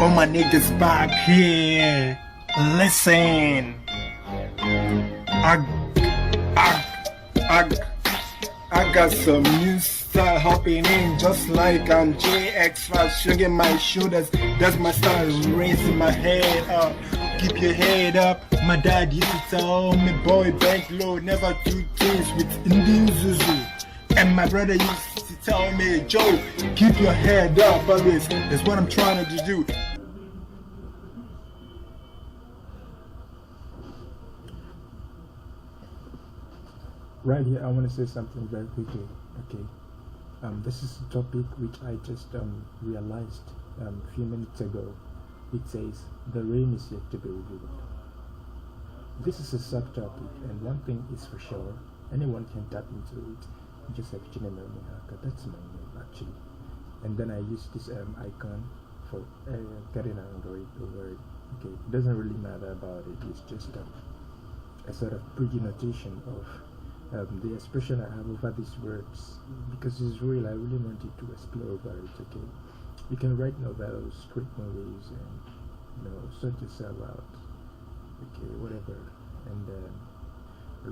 All my niggas back here. Listen. I got some new style hopping in just like I'm JX fast, shrugging my shoulders. That's my style, raising my head up. Keep your head up. My dad used to tell me, boy, bank low, never do things with Indian Zuzu. And my brother used to tell me, Joe, keep your head up always. That's what I'm trying to do. Right here, I want to say something very quickly. Okay, this is a topic which I just realized a few minutes ago. It says the rain is yet to be revealed. This is a subtopic, and one thing is for sure: anyone can tap into it. Just like Chineme Mihaka, that's my name actually. And then I use this icon for getting Android over it. Okay, it doesn't really matter about it. It's just a sort of pre-notation of the expression I have over these words, because it's real. I really wanted to explore over it. Okay, you can write novels, script movies, and sort yourself out. Okay, whatever. And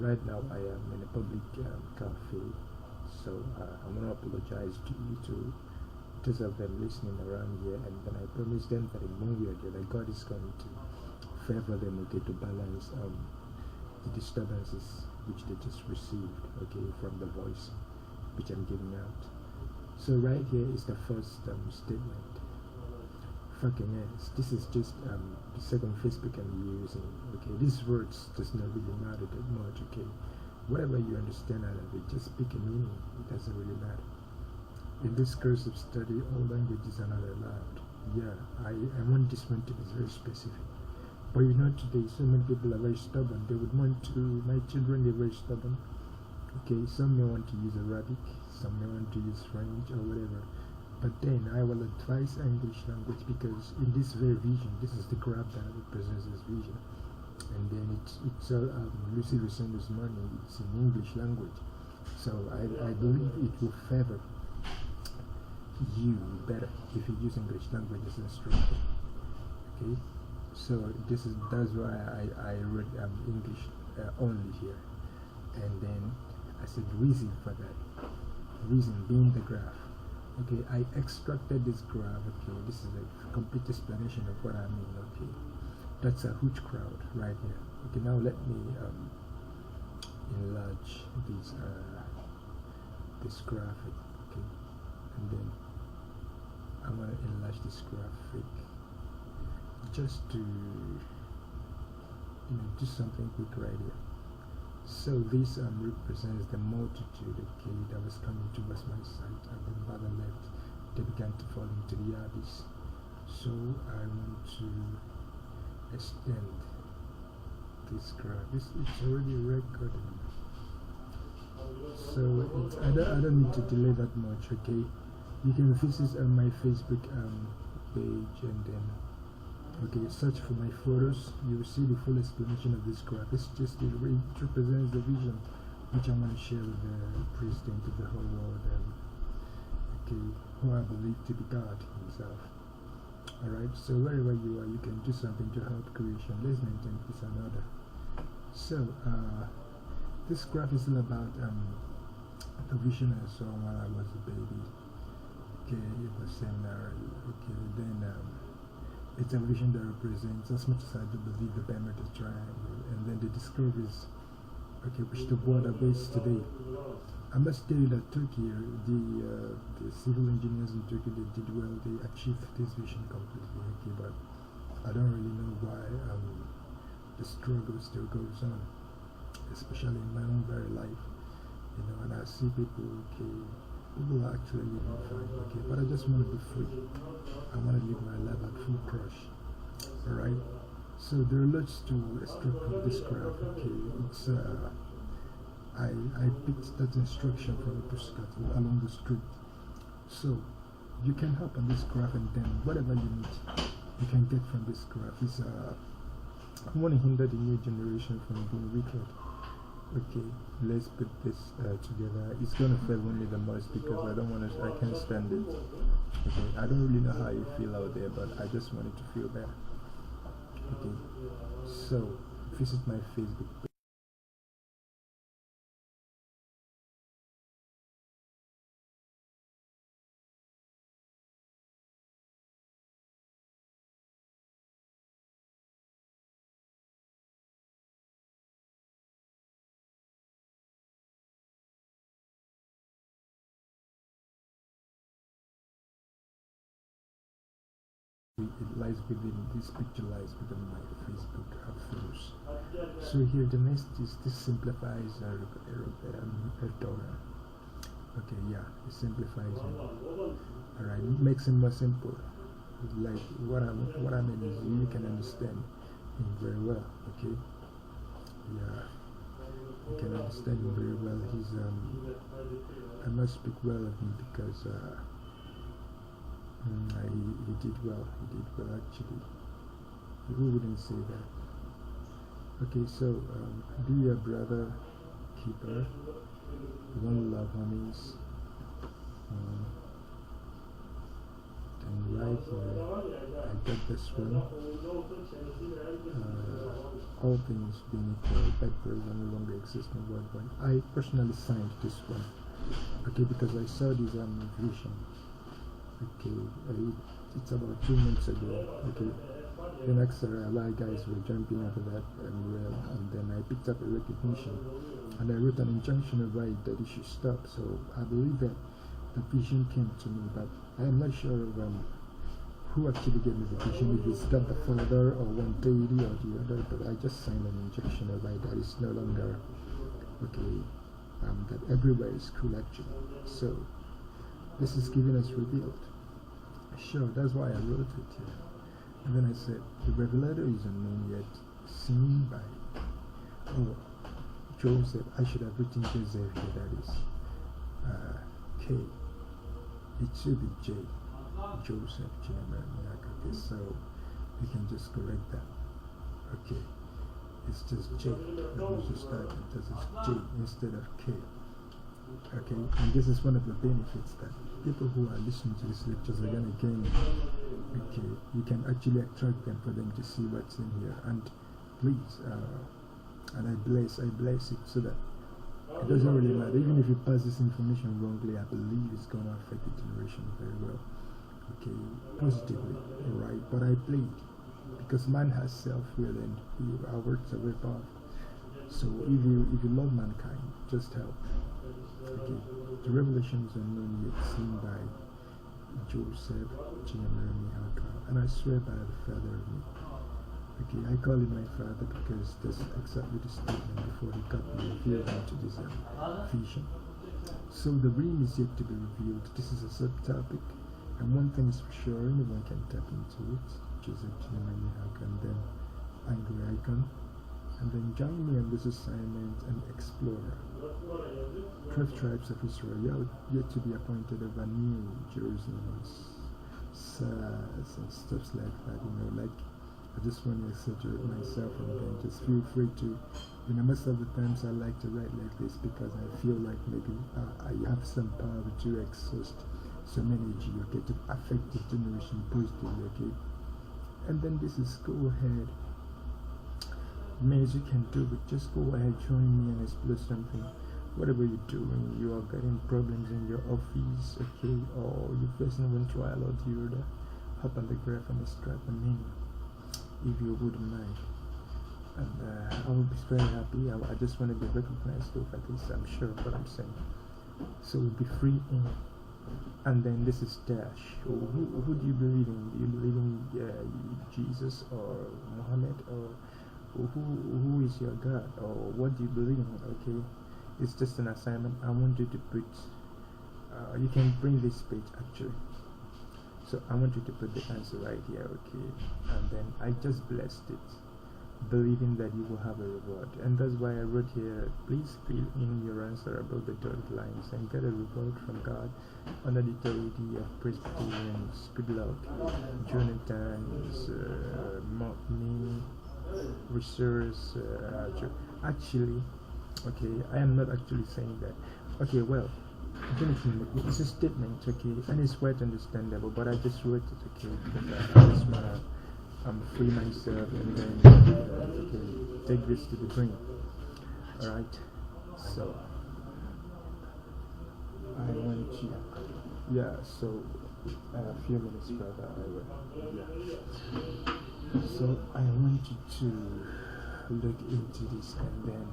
right now I am in a public cafe, so I want to apologize to you to those of them listening around here, and then I promise them that in one way or the other God is going to favor them, okay, to balance the disturbances which they just received, okay, from the voice which I'm giving out. So right here is the first statement. Fucking yes, this is just the second Facebook I'm using. Okay, these words does not really matter that much. Okay, whatever you understand out of it, just pick a meaning. It doesn't really matter. In this course of study, all languages are not allowed. Yeah, I want this one to be very specific. But today so many people are very stubborn. They would want to, my children, they're very stubborn. Okay, some may want to use Arabic, some may want to use French or whatever. But then I will advise English language, because in this very vision, this is the graph that represents this vision. And then it's Lucy Lucinda's money, it's in English language. So I believe it will favor you better if you use English language as an instructor. Okay? So that's why I read English only here. And then I said reason for that. Reason being the graph. Okay, I extracted this graph. Okay, this is a complete explanation of what I mean. Okay, that's a huge crowd right here. Okay, now let me enlarge this graphic. Okay, and then I'm gonna enlarge this graphic just to do something quick right here. So this represents the multitude, okay, that was coming towards my side, and then father left, they began to fall into the abyss. So I want to extend this graph. It's already recorded, so I don't need to delay that much. Okay, you can visit my Facebook page, and then search for my photos. You will see the full explanation of this graph. It's just it represents the vision which I'm going to share with the president of the whole world, who I believe to be God himself. Alright, so wherever you are, you can do something to help creation. Let's maintain peace and order. So this graph is all about the vision I saw when I was a baby. Okay, it was seminary. Okay, then it's a vision that represents, as much as I do believe, the Bermuda Triangle, and then the discoveries, which the world awaits today. I must tell you that Turkey, the civil engineers in Turkey, they did well. They achieved this vision completely. Okay, but I don't really know why the struggle still goes on, especially in my own very life. And I see people, people are actually living fine, but I just want to be free. I want to live my life at full crush. Alright? So there are lots to extract from this graph. It's I picked that instruction from a postcard along the street. So you can help on this graph, and then whatever you need, you can get from this graph. I want to hinder the new generation from being wicked. Okay, let's put this together. It's gonna fail only the most because I don't want to. I can't stand it. Okay, I don't really know how you feel out there, but I just wanted to feel better. Okay, so visit my Facebook page. It lies within this picture lies within my Facebook photos. So here the next is this simplifies Eldora. Okay, yeah, it simplifies it. Alright, it makes it more simple. Like what I mean is you can understand him very well. Okay, yeah, you can understand him very well. He's I must speak well of him because he did well. He did well actually. Who wouldn't say that? Okay, so be a brother keeper. One love homies. And right here, I got this one. All things being equal, that version no longer exists in World 1. I personally signed this one. Okay, because I saw this vision. Okay, it's about 2 months ago. Okay, then actually a lot of guys were jumping after that and then I picked up a recognition and I wrote an injunction over it that it should stop. So I believe that the vision came to me, but I am not sure of who actually gave me the vision, if it's God the Father or one deity or the other, but I just signed an injunction over it that it's no longer okay, that everywhere is cool actually. So this is giving us revealed. Sure, that's why I wrote it here. And then I said, the revelator is unknown yet seen by. Oh, Joseph. I should have written Joseph here. That is K. It should be J. Joseph J. Okay, so we can just correct that. Okay, it's just J. Let me just start it as J instead of K. Okay, and this is one of the benefits that people who are listening to these lectures are going to gain. Okay, you can actually attract them for them to see what's in here. And please, and I bless it so that it doesn't really matter. Even if you pass this information wrongly, I believe it's going to affect the generation very well. Okay, positively, alright. But I played because man has self-will and our words are very powerful. So if you love mankind, just help. Okay, the revelation is unknown yet seen by Joseph Chinyere Haka, and I swear by the Father of me. Okay, I call him my father because that's exactly the statement before he got me revealed into this vision. So the dream is yet to be revealed. This is a subtopic, and one thing is for sure, anyone can tap into it. Joseph Chinyere Haka, and then Angry Icon. And then join me on this assignment and explore 12 tribes of Israel yet to be appointed over New Jerusalem, SARS and stuff like that. Like I just want to exaggerate myself, and then just feel free to. Most of the times I like to write like this because I feel like maybe I have some power to exhaust some energy, okay, to affect the generation positively, okay. And then this is go ahead. As you can do it, just go ahead, join me and explore something. Whatever you're doing, you are getting problems in your office, okay, or you're facing one trial or the other, hop on the graph and strap them in, if you wouldn't mind. And I will be very happy. I just want to be recognized over this, I'm sure of what I'm saying. So we'll be free in. And then this is Dash. Who do you believe in? Do you believe in Jesus or Muhammad, or who is your God, or what do you believe in? Okay, it's just an assignment. I want you to put you can bring this page actually, so I want you to put the answer right here, okay, and then I just blessed it, believing that you will have a reward. And that's why I wrote here, please fill in your answer above the dotted lines and get a reward from God under the authority of Presbyterians, Goodluck, Jonathan's, Mockney, Research. Actually, Okay, I am not actually saying that. Okay, well, Jonathan, it's a statement, okay, and it's quite understandable, but I just wrote it, okay, because I just wanna free myself and then okay, take this to the brain. Alright, so I want you, yeah, so a few minutes further I will, yeah. So I want you to look into this and then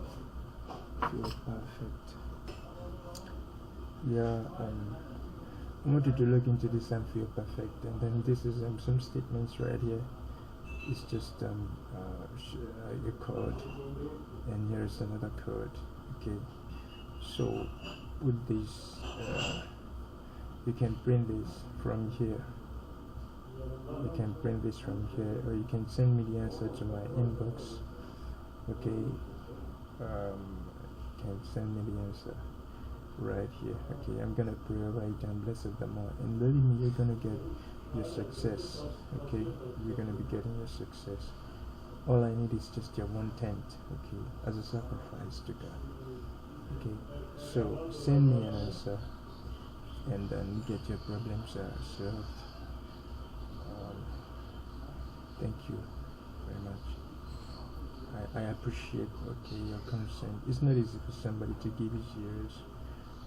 feel perfect. Yeah, I want you to look into this and feel perfect. And then this is some statements right here. It's just a code, and here's another code. Okay, so with this, you can print this from here. You can print this from here, or you can send me the answer to my inbox. Okay, you can send me the answer right here. Okay, I'm gonna pray right down, blessed them all, and believe me, you're gonna get your success. Okay, you're gonna be getting your success. All I need is just your 1/10, okay, as a sacrifice to God. Okay, so send me an answer and then get your problems solved. Thank you very much. I appreciate, okay, your concern. It's not easy for somebody to give his ears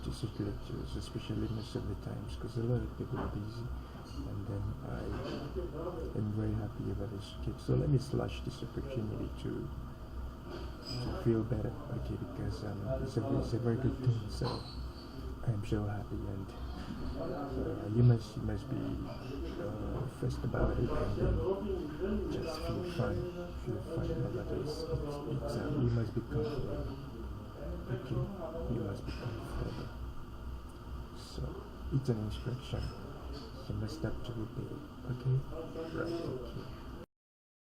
to such lectures, especially most of the times, because a lot of people are busy. And then I am very happy about this kid. So let me slash this opportunity to feel better, okay, because it's a very good thing. So I'm so happy, and you must be first about it, and then just feel fun about this. You must be comfortable. Okay, you must be comfortable. So it's an instruction. You must have to obey. Okay? Right, okay.